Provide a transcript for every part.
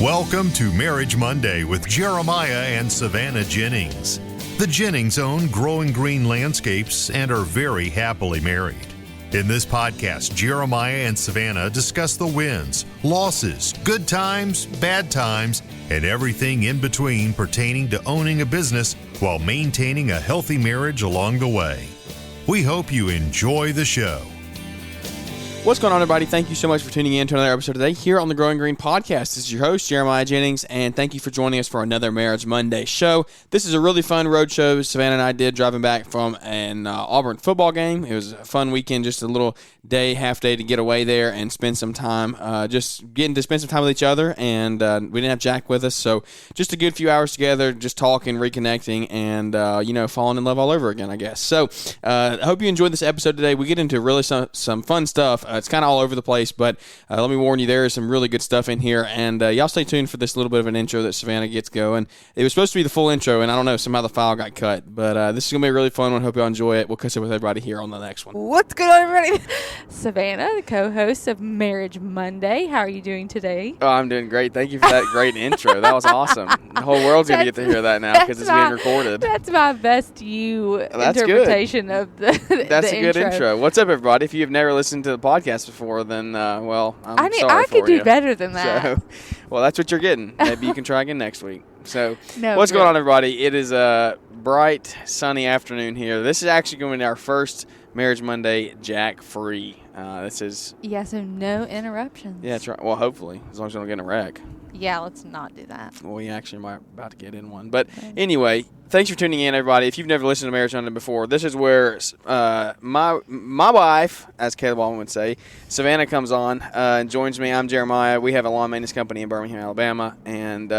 Welcome to Marriage Monday with Jeremiah and Savannah Jennings. The Jennings own Growing Green Landscapes and are very happily married. In this podcast, Jeremiah and Savannah discuss the wins, losses, good times, bad times, and everything in between pertaining to owning a business while maintaining a healthy marriage along the way. We hope you enjoy the show. What's going on, everybody? Thank you so much for tuning in to another episode today here on the Growing Green Podcast. This is your host, Jeremiah Jennings, and thank you for joining us for another Marriage Monday show. This is a really fun road show Savannah and I did driving back from an Auburn football game. It was a fun weekend, just a little half day to get away there and spend some time, just getting to spend some time with each other, and we didn't have Jack with us, so just a good few hours together, just talking, reconnecting, and, falling in love all over again, I guess. So I hope you enjoyed this episode today. We get into really some fun stuff. It's kind of all over the place, but let me warn you, there is some really good stuff in here, and y'all stay tuned for this little bit of an intro that Savannah gets going. It was supposed to be the full intro, and I don't know, somehow the file got cut, but this is going to be a really fun one. Hope y'all enjoy it. We'll catch up with everybody here on the next one. What's good on, everybody? Savannah, the co-host of Marriage Monday. How are you doing today? Oh, I'm doing great. Thank you for that great intro. That was awesome. The whole world's going to get to hear that now because it's being recorded. That's my best interpretation of the That's the a good intro. What's up, everybody? If you've never listened to the podcast before, then, I'm sorry I could for do you. better than that. So, well, that's what you're getting. Maybe you can try again next week. So, No, what's good. going on, everybody? It is a bright, sunny afternoon here. This is actually going to be our first Marriage Monday Jack-free. This is... Yeah, so no interruptions. Yeah, that's right. Well, hopefully, as long as we don't get in a wreck. Yeah, let's not do that. Well, we actually might about to get in one. But anyway, thanks for tuning in, everybody. If you've never listened to Marriage Monday before, this is where my wife, as Caleb Baldwin would say, Savannah, comes on and joins me. I'm Jeremiah. We have a lawn maintenance company in Birmingham, Alabama, and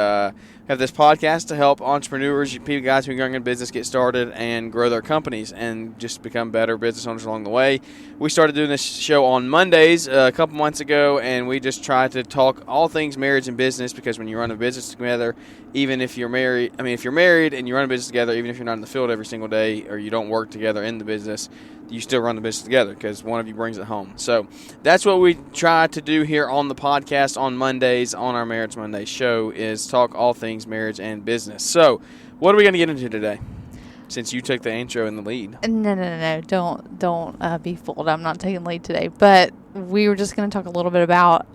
have this podcast to help entrepreneurs, people, guys who are young in business, get started and grow their companies and just become better business owners along the way. We started doing this show on Mondays a couple months ago, and we just try to talk all things marriage and business, because when you run a business together, even if you're married, if you're married and you run a business together, even if you're not in the field every single day or you don't work together in the business, you still run the business together because one of you brings it home. So that's what we try to do here on the podcast on Mondays on our Marriage Monday show, is talk all things marriage and business. So what are we going to get into today, since you took the intro and the lead? No. Don't be fooled. I'm not taking the lead today. But we were just going to talk a little bit about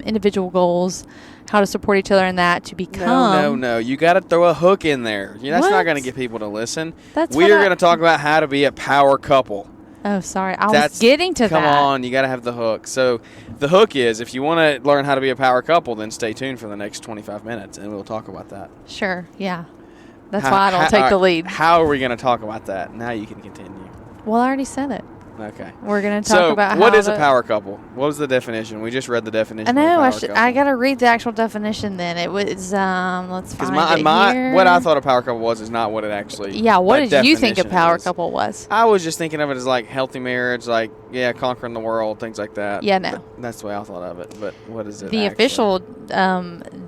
individual goals, how to support each other in that to become. No. You got to throw a hook in there. That's What? not going to get people to listen. We are going to talk about how to be a power couple. Oh, sorry. I was getting to that. Come on, you got to have the hook. So the hook is, if you want to learn how to be a power couple, then stay tuned for the next 25 minutes, and we'll talk about that. Sure, yeah. That's why I don't take the lead. How are we going to talk about that? Now you can continue. Well, I already said it. Okay. We're going to talk about what is a power couple? What was the definition? We just read the definition. I know. Of a power couple. I got to read the actual definition then. It was, let's find it here. What I thought a power couple was is not what it actually. Yeah, what did you think a power is. couple was? I was just thinking of it as like healthy marriage, like, conquering the world, things like that. Yeah, no. That's the way I thought of it. But what is it? The actually? official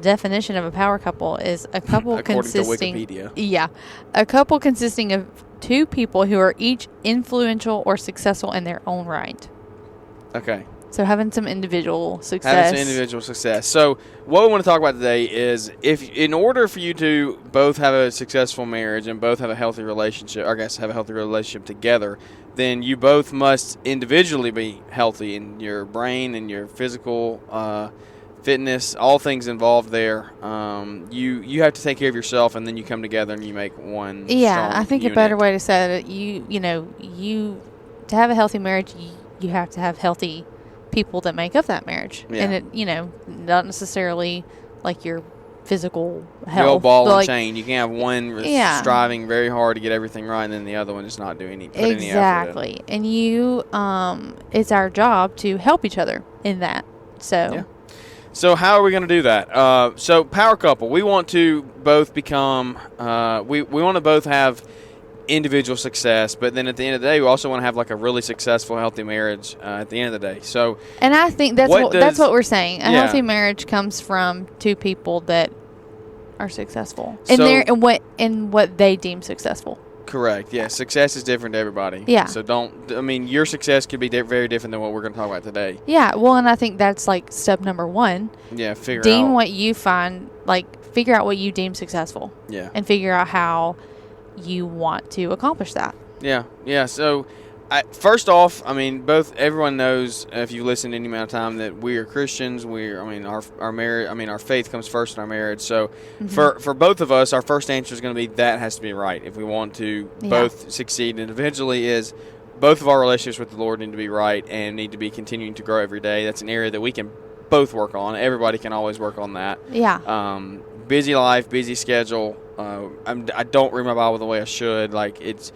definition of a power couple is a couple consisting. According to Wikipedia. Yeah, a couple consisting of two people who are each influential or successful in their own right. Okay. So having some individual success. So what we want to talk about today is, if in order for you to both have a successful marriage and both have a healthy relationship, or I guess have a healthy relationship together, then you both must individually be healthy in your brain and your physical fitness, all things involved there. You have to take care of yourself, and then you come together and you make one. Yeah, I think unit. a better way to say it, you to have a healthy marriage, you have to have healthy people that make up that marriage, Yeah. and it, not necessarily like your physical health. The old ball and like, chain. You can't have one striving very hard to get everything right, and then the other one just not do any. Put any effort in. Exactly, and it's our job to help each other in that. So. Yeah. So how are we going to do that? So power couple, we want to both become, we want to both have individual success, but then at the end of the day, we also want to have like a really successful, healthy marriage at the end of the day. So, and I think that's what we're saying. A healthy marriage comes from two people that are successful in what they deem successful. Correct. Yeah. Success is different to everybody. Yeah. So your success could be very different than what we're going to talk about today. Yeah. Well, and I think that's like step number one. Yeah. Figure out. Deem what you find like figure out what you deem successful. Yeah. And figure out how you want to accomplish that. Yeah. So, first off, I mean, everyone knows if you listen any amount of time that we are Christians. Our marriage. I mean, our faith comes first in our marriage. So, for both of us, our first answer is going to be that has to be right if we want to both succeed individually. Is both of our relationships with the Lord need to be right and need to be continuing to grow every day. That's an area that we can both work on. Everybody can always work on that. Yeah. Busy life, busy schedule. I don't read my Bible the way I should. Like it's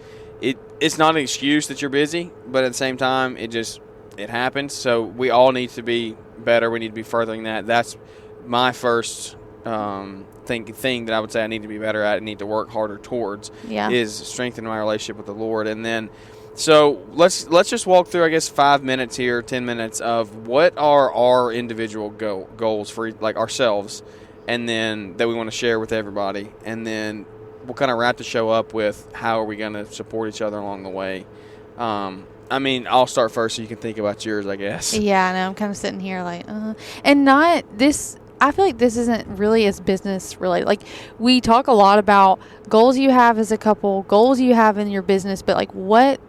not an excuse that you're busy, but at the same time, it happens. So we all need to be better. We need to be furthering that. That's my first thing that I would say I need to be better at and need to work harder towards is strengthening my relationship with the Lord. And then, so let's just walk through, I guess, 5 minutes here, 10 minutes of what are our individual goals for like ourselves, and then that we want to share with everybody, and then we'll kind of wrap the show up with how are we going to support each other along the way. I mean, I'll start first so you can think about yours, I guess. Yeah, I know. I'm kind of sitting here like, and not this. I feel like this isn't really as business related. Like, we talk a lot about goals you have as a couple, goals you have in your business, but like, what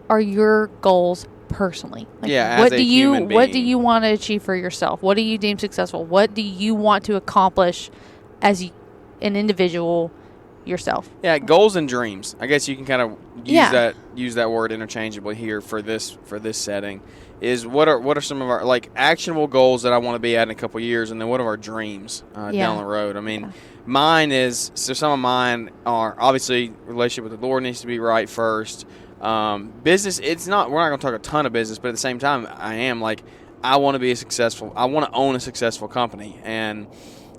are your goals personally? Like, as a human being. What do you want to achieve for yourself? What do you deem successful? What do you want to accomplish as an individual yourself? Yeah, goals and dreams. I guess you can kind of use that word interchangeably here for this setting. Is what are some of our like actionable goals that I want to be at in a couple of years, and then what are our dreams down the road? I mean, some of mine are obviously relationship with the Lord needs to be right first. Business, we're not going to talk a ton of business, but at the same time, I want to own a successful company. And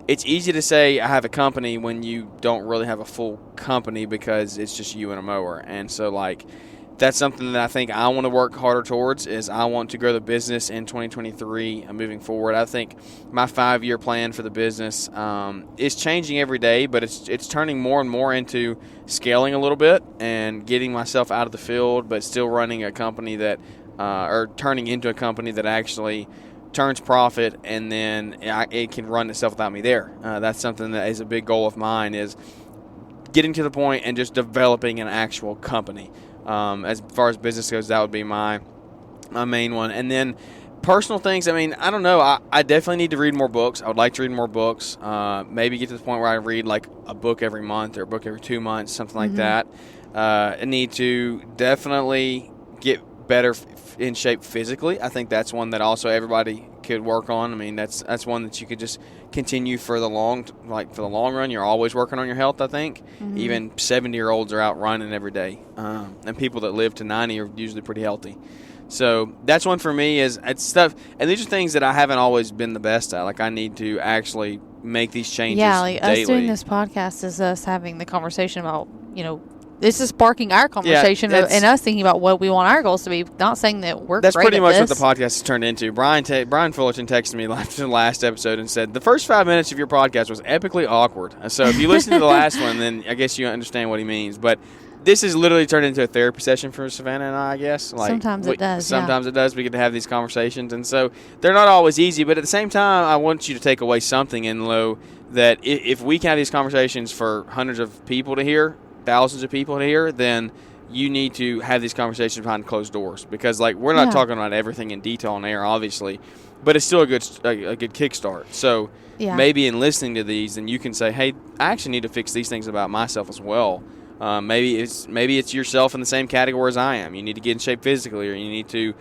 it's easy to say I have a company when you don't really have a full company because it's just you and a mower. And so like, that's something that I think I want to work harder towards is I want to grow the business in 2023 and moving forward. I think my 5-year plan for the business is changing every day, but it's turning more and more into scaling a little bit and getting myself out of the field, but still running a company that or turning into a company that actually turns profit, and then it can run itself without me there. That's something that is a big goal of mine, is getting to the point and just developing an actual company. As far as business goes, that would be my main one. And then personal things, I mean, I don't know. I definitely need to read more books. I would like to read more books. Maybe get to the point where I read like a book every month or a book every 2 months, something like that. I need to definitely get better in shape physically. I think that's one that also everybody could work on. I mean, that's one that you could just continue for the long run. You're always working on your health, I think. Even 70-year-olds are out running every day. And people that live to 90 are usually pretty healthy. So that's one for me is it's stuff. And these are things that I haven't always been the best at. Like, I need to actually make these changes daily. Us doing this podcast is us having the conversation about, this is sparking our conversation and us thinking about what we want our goals to be. Not saying that we're that's great pretty at much this. what the podcast has turned into. Brian Fullerton texted me after the last episode and said, the first 5 minutes of your podcast was epically awkward. So if you listen to the last one, then I guess you understand what he means. But this has literally turned into a therapy session for Savannah and I guess. Like, sometimes it does. Sometimes it does. We get to have these conversations. And so they're not always easy. But at the same time, I want you to take away something in low that if we can have these conversations for hundreds of people to hear, thousands of people to hear, then you need to have these conversations behind closed doors, because like we're not talking about everything in detail on air, obviously, but it's still a good kickstart. So maybe in listening to these, then you can say, hey, I actually need to fix these things about myself as well. Maybe it's yourself in the same category as I am. You need to get in shape physically, or you need to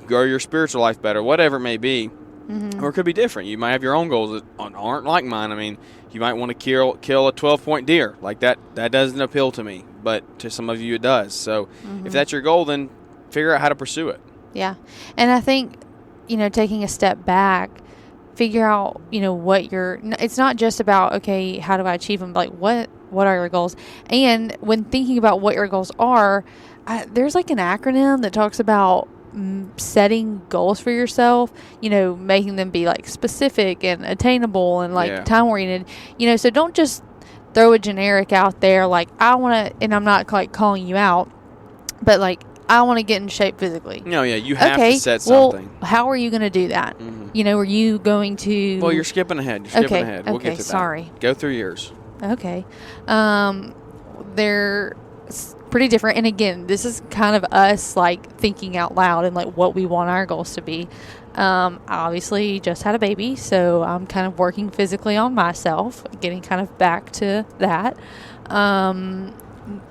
grow your spiritual life better, whatever it may be. Or it could be different. You might have your own goals that aren't like mine. I mean, you might want to kill a 12-point deer. Like that doesn't appeal to me, but to some of you it does. So if that's your goal, then figure out how to pursue it. Yeah. And I think, taking a step back, figure out, it's not just about, okay, how do I achieve them? But like, what are your goals? And when thinking about what your goals are, there's like an acronym that talks about setting goals for yourself, making them be like specific and attainable and like time oriented, so don't just throw a generic out there like I want to, and I'm not like calling you out, but like I want to get in shape physically. No, yeah, you have Okay, to set well, something. how are you going to do that? You know, are you going to? Well, you're skipping ahead. You're skipping ahead. We'll get to that. Sorry. Go through yours. Okay. They're pretty different. And again, this is kind of us like thinking out loud and like what we want our goals to be. I obviously just had a baby, so I'm kind of working physically on myself, getting kind of back to that.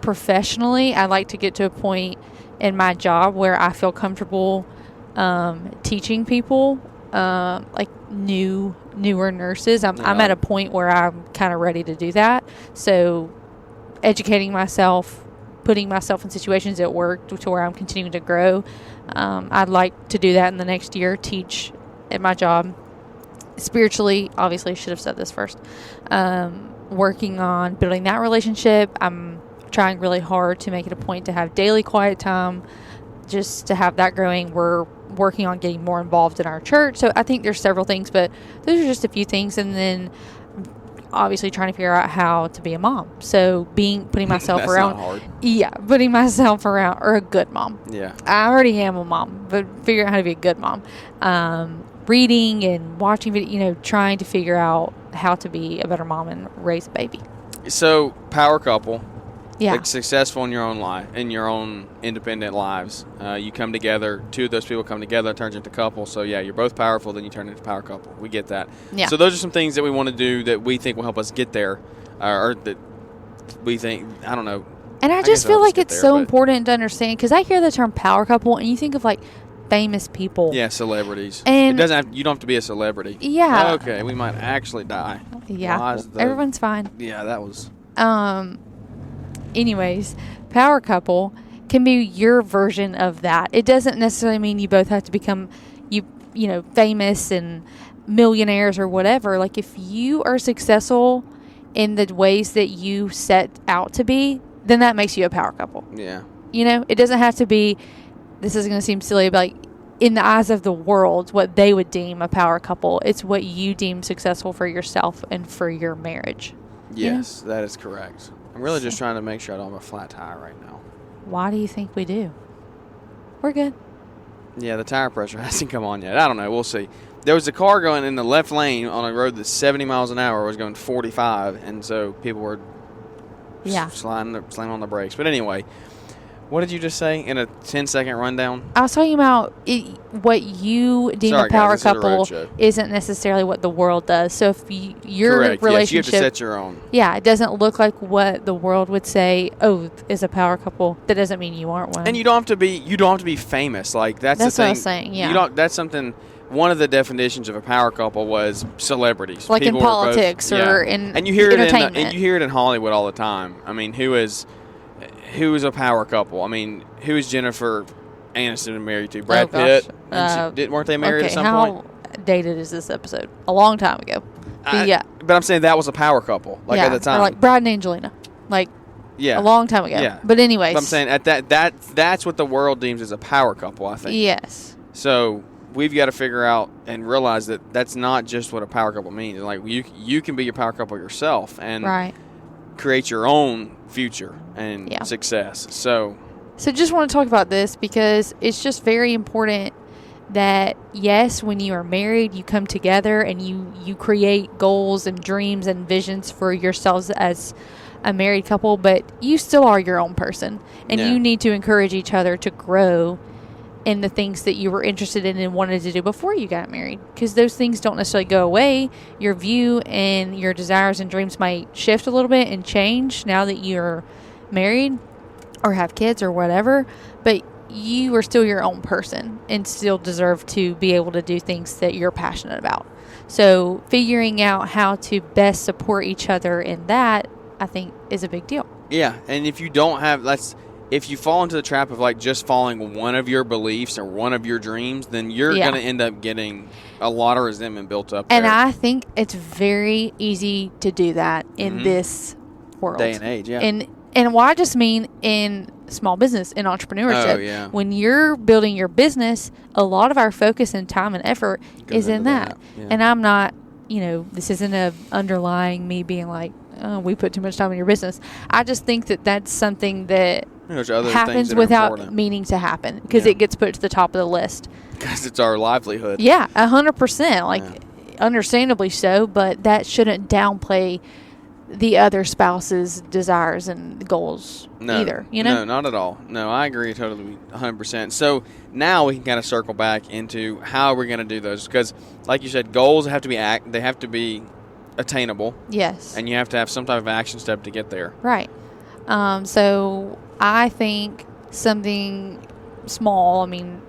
Professionally, I'd like to get to a point in my job where I feel comfortable teaching people, like newer nurses. I'm at a point where I'm kind of ready to do that. So educating myself, putting myself in situations at work to where I'm continuing to grow. I'd like to do that in the next year, teach at my job. Spiritually, obviously, should have said this first. Working on building that relationship. I'm trying really hard to make it a point to have daily quiet time, just to have that growing. We're working on getting more involved in our church. So I think there's several things, but those are just a few things. And then obviously trying to figure out how to be a mom. So putting myself That's around. not hard. Yeah, putting myself around, or a good mom. Yeah. I already am a mom, but figure out how to be a good mom. Reading and watching video, trying to figure out how to be a better mom and raise a baby. So, power couple. Yeah. Like successful in your own life, in your own independent lives. You come together. Two of those people come together. It turns into a couple. So, yeah, you're both powerful. Then you turn into a power couple. We get that. Yeah. So, those are some things that we want to do that we think will help us get there. Or that we think, I don't know. And I guess just it'll feel like get it's there, so but- important to understand, because I hear the term power couple and you think of like famous people. Yeah, celebrities. And- it doesn't have, you don't have to be a celebrity. Yeah. Okay, we might actually die. Yeah. Why is the- Everyone's fine. Yeah, that was. Anyways, power couple can be your version of that. It doesn't necessarily mean you both have to become famous and millionaires or whatever. Like, if you are successful in the ways that you set out to be, then that makes you a power couple. Yeah. It doesn't have to be, this is going to seem silly, but like in the eyes of the world, what they would deem a power couple. It's what you deem successful for yourself and for your marriage. Yes, that is correct. I'm really just trying to make sure I don't have a flat tire right now. Why do you think we do? We're good. Yeah, the tire pressure hasn't come on yet. I don't know. We'll see. There was a car going in the left lane on a road that's 70 miles an hour. It was going 45, and so people were slamming on the brakes. But anyway, what did you just say in a 10-second rundown? I was talking about what you deem Sorry, a power guys, this is a couple roadshow. isn't necessarily what the world does. So if your Correct. relationship, Yes, you have to set your own. it doesn't look like what the world would say. Oh, is a power couple. That doesn't mean you aren't one. And you don't have to be famous. Like that's the That's thing. what I was saying, yeah. You don't. That's something. One of the definitions of a power couple was celebrities, Like in People were both- politics or in and you hear entertainment. and you hear it in Hollywood all the time. I mean, who is a power couple? I mean, who is Jennifer Aniston married to? Brad gosh. Pitt. And weren't they married at some how point? dated is this episode? A long time ago. But But I'm saying that was a power couple, like at the time. Or like Brad and Angelina, like yeah, a long time ago. Yeah. But anyways, But I'm saying at that's what the world deems as a power couple. I think. yes. So we've got to figure out and realize that that's not just what a power couple means. Like you can be your power couple yourself and Right. create your own future and Yeah. success. So just want to talk about this because it's just very important that, yes, when you are married, you come together and you create goals and dreams and visions for yourselves as a married couple, but you still are your own person. And Yeah. you need to encourage each other to grow in the things that you were interested in and wanted to do before you got married, because those things don't necessarily go away. Your view and your desires and dreams might shift a little bit and change now that you're married or have kids or whatever, but you are still your own person and still deserve to be able to do things that you're passionate about. So figuring out how to best support each other in that, I think, is a big deal. yeah, and if you don't have if you fall into the trap of like just following one of your beliefs or one of your dreams, then you're Yeah. going to end up getting a lot of resentment built up And there. I think it's very easy to do that in this world. Day and age, yeah. And what I just mean in small business, in entrepreneurship. Oh, yeah. When you're building your business, a lot of our focus and time and effort Goes is in into that. that, yeah. And I'm not, this isn't underlying me being like, oh, we put too much time in your business. I just think that that's something that There's other things happens that are without important. meaning to happen because Yeah. it gets put to the top of the list. Because it's our livelihood. Yeah, 100%. Like, Yeah. understandably so, but that shouldn't downplay the other spouse's desires and goals either. You know? No, not at all. No, I agree totally 100%. So now we can kind of circle back into how we're going to do those. Because, like you said, goals have to be they have to be attainable. Yes. And you have to have some type of action step to get there. Right. So I think something small. I mean,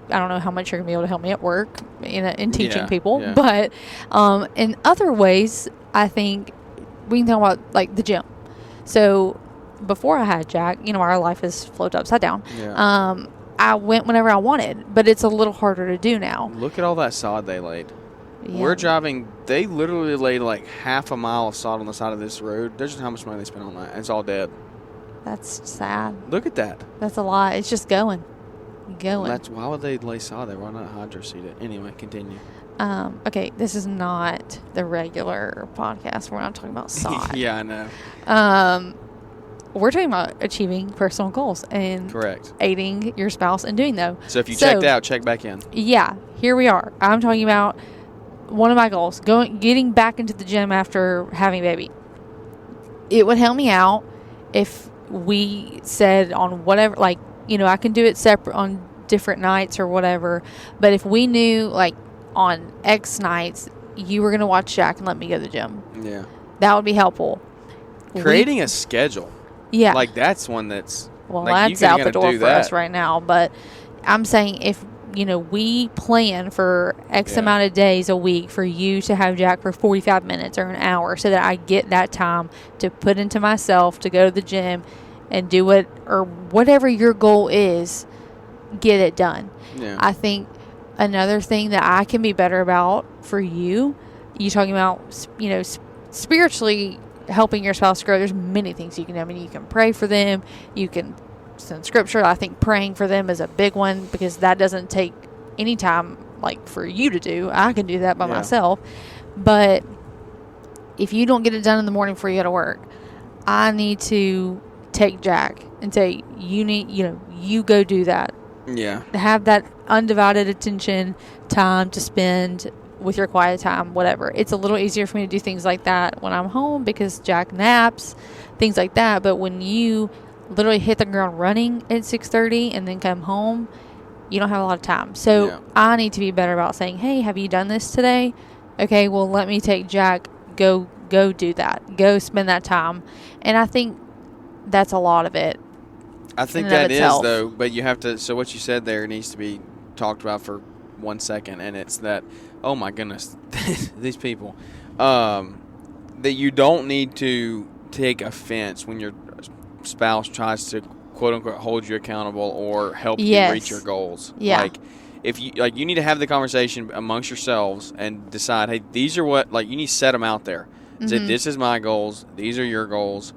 I don't know how much you're gonna be able to help me at work in teaching people, yeah. but in other ways, I think we can talk about like the gym. So before I had Jack, our life is flipped upside down. Yeah. I went whenever I wanted, but it's a little harder to do now. Look at all that sod they laid. Yeah. We're driving. They literally laid like half a mile of sod on the side of this road. There's just how much money they spent on that. And it's all dead. That's sad. Look at that. That's a lot. It's just going. Why would they lay sod there? Why not hydro seed it? Anyway, continue. Okay, this is not the regular podcast. We're not talking about sod. Yeah, I know. We're talking about achieving personal goals and Correct. aiding your spouse in doing those. So if you checked out, check back in. Yeah, here we are. I'm talking about one of my goals, getting back into the gym after having a baby. It would help me out if we said on whatever, like, I can do it separate on different nights or whatever, but if we knew, like, on X nights, you were going to watch Jack and let me go to the gym. Yeah. That would be helpful. Creating a schedule. Yeah. Like, that's one that's... Well, like, that's out the door do for that. us right now, but I'm saying if, we plan for X amount of days a week for you to have Jack for 45 minutes or an hour so that I get that time to put into myself to go to the gym and do it, or whatever your goal is, get it done. Yeah. I think another thing that I can be better about for you talking about, spiritually helping your spouse grow. There's many things you can do. I mean, you can pray for them. You can send scripture. I think praying for them is a big one because that doesn't take any time, like, for you to do. I can do that by myself. But if you don't get it done in the morning before you go to work, I need to take Jack and say, you go do that. Yeah. Have that undivided attention time to spend with your quiet time, whatever. It's a little easier for me to do things like that when I'm home because Jack naps, things like that. But when you literally hit the ground running at 6:30 and then come home, you don't have a lot of time. So I need to be better about saying, hey, have you done this today? Okay, well, let me take Jack. Go do that. Go spend that time. And I think that's a lot of it. I think in and that of is, itself. though, but you have to, so what you said there needs to be talked about for 1 second, and it's that, oh my goodness, these people, that you don't need to take offense when your spouse tries to, quote unquote, hold you accountable or help you reach your goals. Yeah. Like, if you, you need to have the conversation amongst yourselves and decide, hey, these are what, you need to set them out there. Say, this is my goals, these are your goals.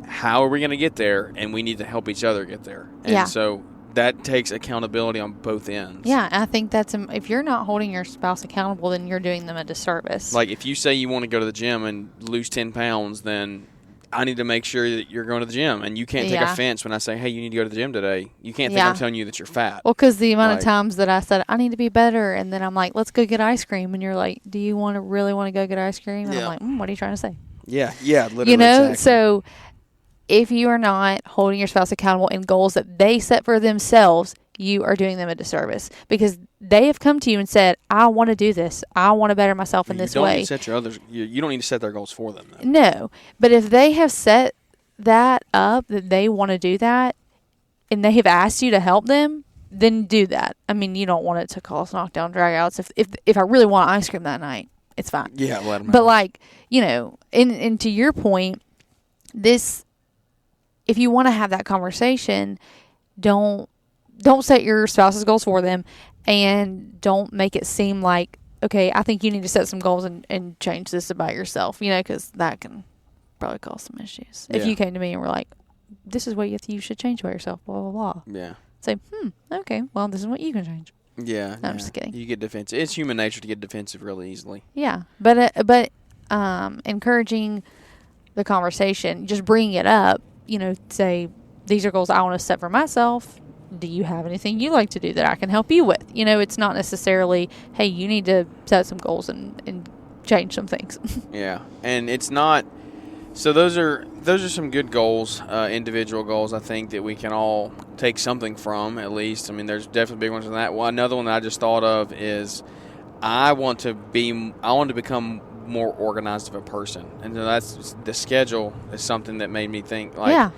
How are we going to get there? And we need to help each other get there. And so that takes accountability on both ends. Yeah, I think that's if you're not holding your spouse accountable, then you're doing them a disservice. Like, if you say you want to go to the gym and lose 10 pounds, then I need to make sure that you're going to the gym. And you can't take offense when I say, hey, you need to go to the gym today. You can't think I'm telling you that you're fat. Well, because the amount of times that I said, I need to be better, and then I'm like, let's go get ice cream. And you're like, do you really want to go get ice cream? And I'm like, what are you trying to say? Yeah, literally. Exactly. So if you are not holding your spouse accountable in goals that they set for themselves, you are doing them a disservice because they have come to you and said, I want to do this. I want to better myself in this way. You don't need to set their goals for them, though. No. But if they have set that up, that they want to do that, and they have asked you to help them, then do that. I mean, you don't want it to cause knockdown dragouts. If I really want ice cream that night, it's fine. Yeah, let them But, and to your point, if you want to have that conversation, don't set your spouse's goals for them, and don't make it seem like, okay, I think you need to set some goals and change this about yourself, because that can probably cause some issues. If you came to me and were like, this is what you should change about yourself, blah, blah, blah. Yeah. Say, okay, well, this is what you can change. Yeah. No, I'm just kidding. You get defensive. It's human nature to get defensive really easily. Yeah, but encouraging the conversation, just bringing it up, say, these are goals I want to set for myself. Do you have anything you like to do that I can help you with? It's not necessarily, hey, you need to set some goals and change some things. Yeah, and it's not. So those are some good goals, individual goals. I think that we can all take something from, at least. I mean, there's definitely big ones in that. Well, another one that I just thought of is I want to become more organized of a person, and so that's the schedule is something that made me think like. Yeah.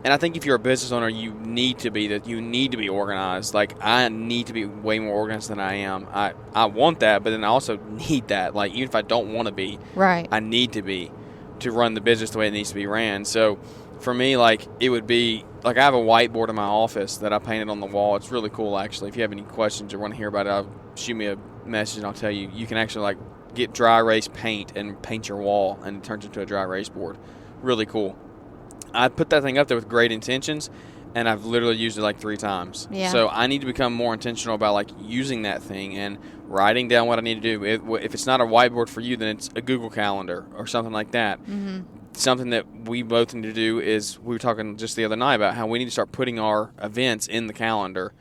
And I think if you're a business owner, you need to be organized. Like, I need to be way more organized than I am. I want that, but then I also need that. Like, even if I don't want to be, Right. I need to be to run the business the way it needs to be ran. So for me, like, it would be like I have a whiteboard in my office that I painted on the wall. It's really cool, actually. If you have any questions or want to hear about it, shoot me a message and I'll tell you. You can actually like get dry erase paint and paint your wall, and it turns into a dry erase board. Really cool. I put that thing up there with great intentions, and I've literally used it like 3 times. Yeah. So I need to become more intentional about like using that thing and writing down what I need to do. If it's not a whiteboard for you, then it's a Google Calendar or something like that. Mm-hmm. Something that we both need to do is, we were talking just the other night about how we need to start putting our events in the calendar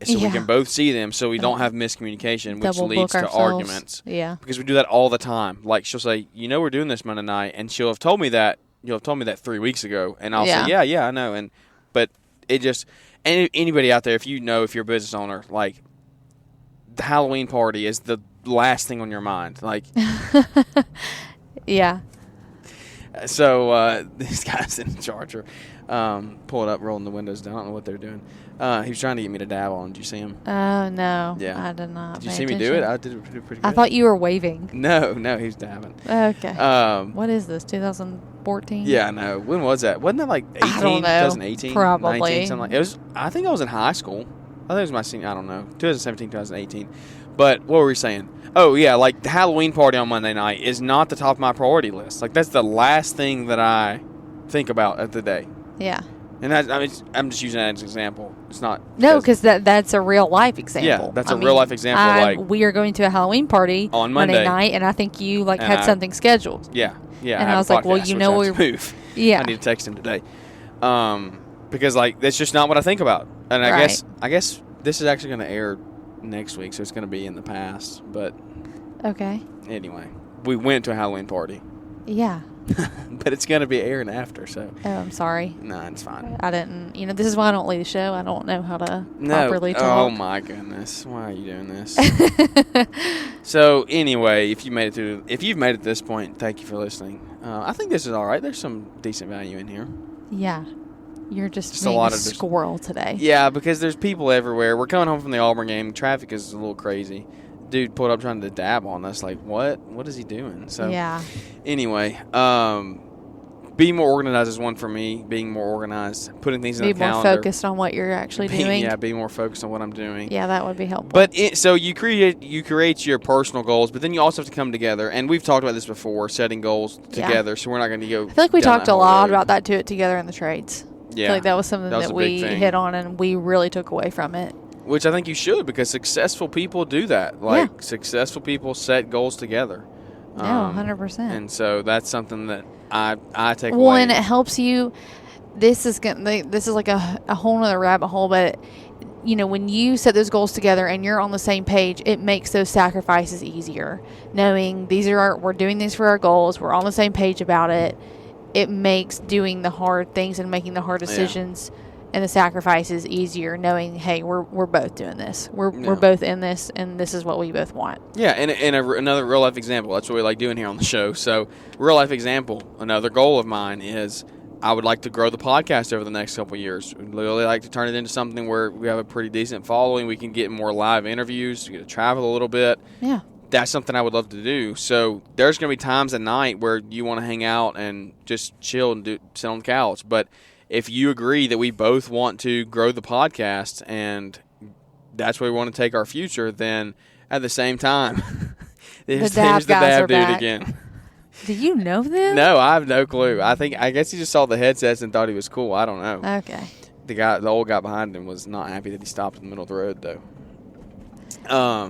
so we can both see them, so we don't have miscommunication, which Double leads book to ourselves. arguments. Yeah. Because we do that all the time. Like, she'll say, we're doing this Monday night, and she'll have told me that. You'll have told me that 3 weeks ago, and I'll say, yeah, I know. But it just, and anybody out there, if you're a business owner, like, the Halloween party is the last thing on your mind. Like, Yeah. so this guy's in charge. Pull it up, rolling the windows down. I don't know what they're doing. He was trying to get me to dab on. Did you see him? Oh, no. Yeah. I did not. Did you pay see me do attention. it? I did it pretty good. I thought you were waving. No, he's dabbing. Okay. What is this, 2014? Yeah, I know. When was that? Wasn't that like 18? I don't know. 2018? Probably. 19, something like it was. I think I was in high school. I think it was my senior. I don't know. 2017, 2018. But what were we saying? Oh, yeah, like the Halloween party on Monday night is not the top of my priority list. Like, that's the last thing that I think about of the day. Yeah. And I'm just using that as an example. It's not. No, because that's a real life example. Yeah, that's a real life example. Like, we are going to a Halloween party on Monday night, and I think you had something scheduled. Yeah. And I was like, well, move. Yeah. I need to text him today. Because like that's just not what I think about. And I guess this is actually going to air next week, so it's going to be in the past. But okay. Anyway, we went to a Halloween party. Yeah. But it's going to be airing after, so. Oh, I'm sorry. No, it's fine. I didn't. This is why I don't lead the show. I don't know how to properly talk. Oh my goodness, why are you doing this? So anyway, if you've made it to this point, thank you for listening. I think this is all right. There's some decent value in here. Yeah. You're just a being lot a of squirrel today. Yeah, because there's people everywhere. We're coming home from the Auburn game. Traffic is a little crazy. Dude pulled up trying to dab on us. Like, what? What is he doing? So yeah. Anyway, being more organized is one for me. Being more organized, putting things in the calendar. Be more focused on what you're actually doing. Yeah, be more focused on what I'm doing. Yeah, that would be helpful. But so you create your personal goals, but then you also have to come together. And we've talked about this before, setting goals together. Yeah. So we're not going to go. I feel like we talked a lot about that together in the trades. Yeah, I feel like that was something that we hit on, and we really took away from it. Which I think you should, because successful people do that. Like, successful people set goals together. No, 100%. And so that's something that I take away. Well, and it helps you. This is like a whole other rabbit hole, but when you set those goals together and you're on the same page, it makes those sacrifices easier. Knowing we're doing these for our goals, we're on the same page about it. It makes doing the hard things and making the hard decisions and the sacrifices easier, knowing, hey, we're both doing this. We're both in this, and this is what we both want. Yeah, and another real life example. That's what we like doing here on the show. So, real life example. Another goal of mine is I would like to grow the podcast over the next couple of years. We'd really like to turn it into something where we have a pretty decent following. We can get more live interviews. We get to travel a little bit. Yeah. That's something I would love to do. So there's going to be times at night where you want to hang out and just chill and sit on the couch. But if you agree that we both want to grow the podcast and that's where we want to take our future, then at the same time, there's the dab dude again. Do you know them? No, I have no clue. I guess he just saw the headsets and thought he was cool. I don't know. Okay. The old guy behind him was not happy that he stopped in the middle of the road, though.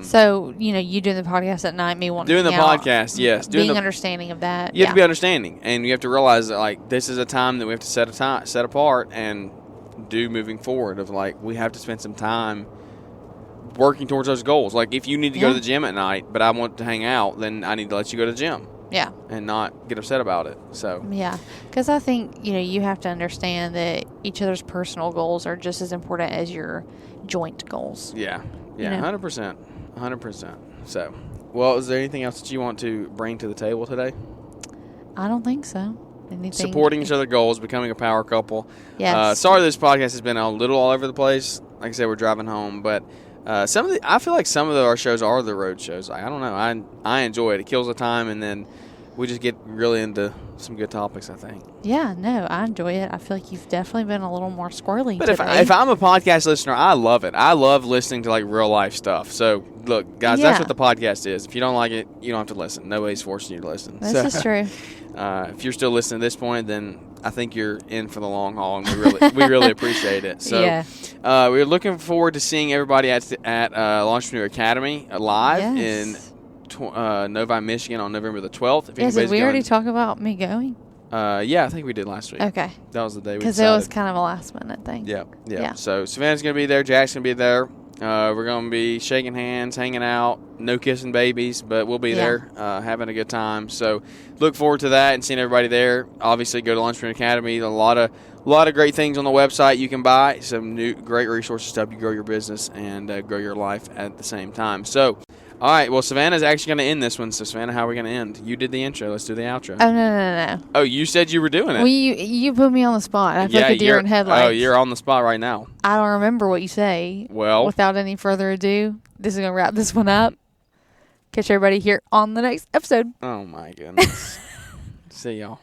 So, you doing the podcast at night, me wanting doing to the podcast, yes. Being understanding of that. You have to be understanding, and you have to realize that, like, this is a time that we have to set apart, and do moving forward. Of like, we have to spend some time working towards those goals. Like, if you need to go to the gym at night, but I want to hang out, then I need to let you go to the gym. Yeah. And not get upset about it. So. Yeah, because I think, you have to understand that each other's personal goals are just as important as your joint goals. Yeah. Yeah, 100%. 100%. So, well, is there anything else that you want to bring to the table today? I don't think so. Anything? Supporting each other's goals, becoming a power couple. Yes. Sorry this podcast has been a little all over the place. Like I said, we're driving home, but I feel like some of our shows are the road shows. I don't know. I enjoy it. It kills the time, and then we just get really into some good topics, I think. Yeah, no, I enjoy it. I feel like you've definitely been a little more squirrely But today. if I'm a podcast listener, I love it. I love listening to like real life stuff. So look, guys, that's what the podcast is. If you don't like it, you don't have to listen. Nobody's forcing you to listen. This is true. If you're still listening at this point, then I think you're in for the long haul, and we really appreciate it. So yeah. we're looking forward to seeing everybody at Launchpreneur Academy live in Novi, Michigan on November the 12th. Did we already talk about me going? Yeah, I think we did last week. Okay. That was the day we decided. Because it was kind of a last minute thing. Yeah. So Savannah's going to be there. Jack's going to be there. We're going to be shaking hands, hanging out, no kissing babies, but we'll be there having a good time. So look forward to that and seeing everybody there. Obviously, go to Launchpreneur Academy. A lot of great things on the website you can buy. Some new great resources to help you grow your business and grow your life at the same time. So, all right. Well, Savannah's actually going to end this one. So, Savannah, how are we going to end? You did the intro. Let's do the outro. Oh, no. Oh, you said you were doing it. Well, you put me on the spot. I feel like a deer in headlights. Oh, you're on the spot right now. I don't remember what you say. Well. Without any further ado, this is going to wrap this one up. Catch everybody here on the next episode. Oh, my goodness. See y'all.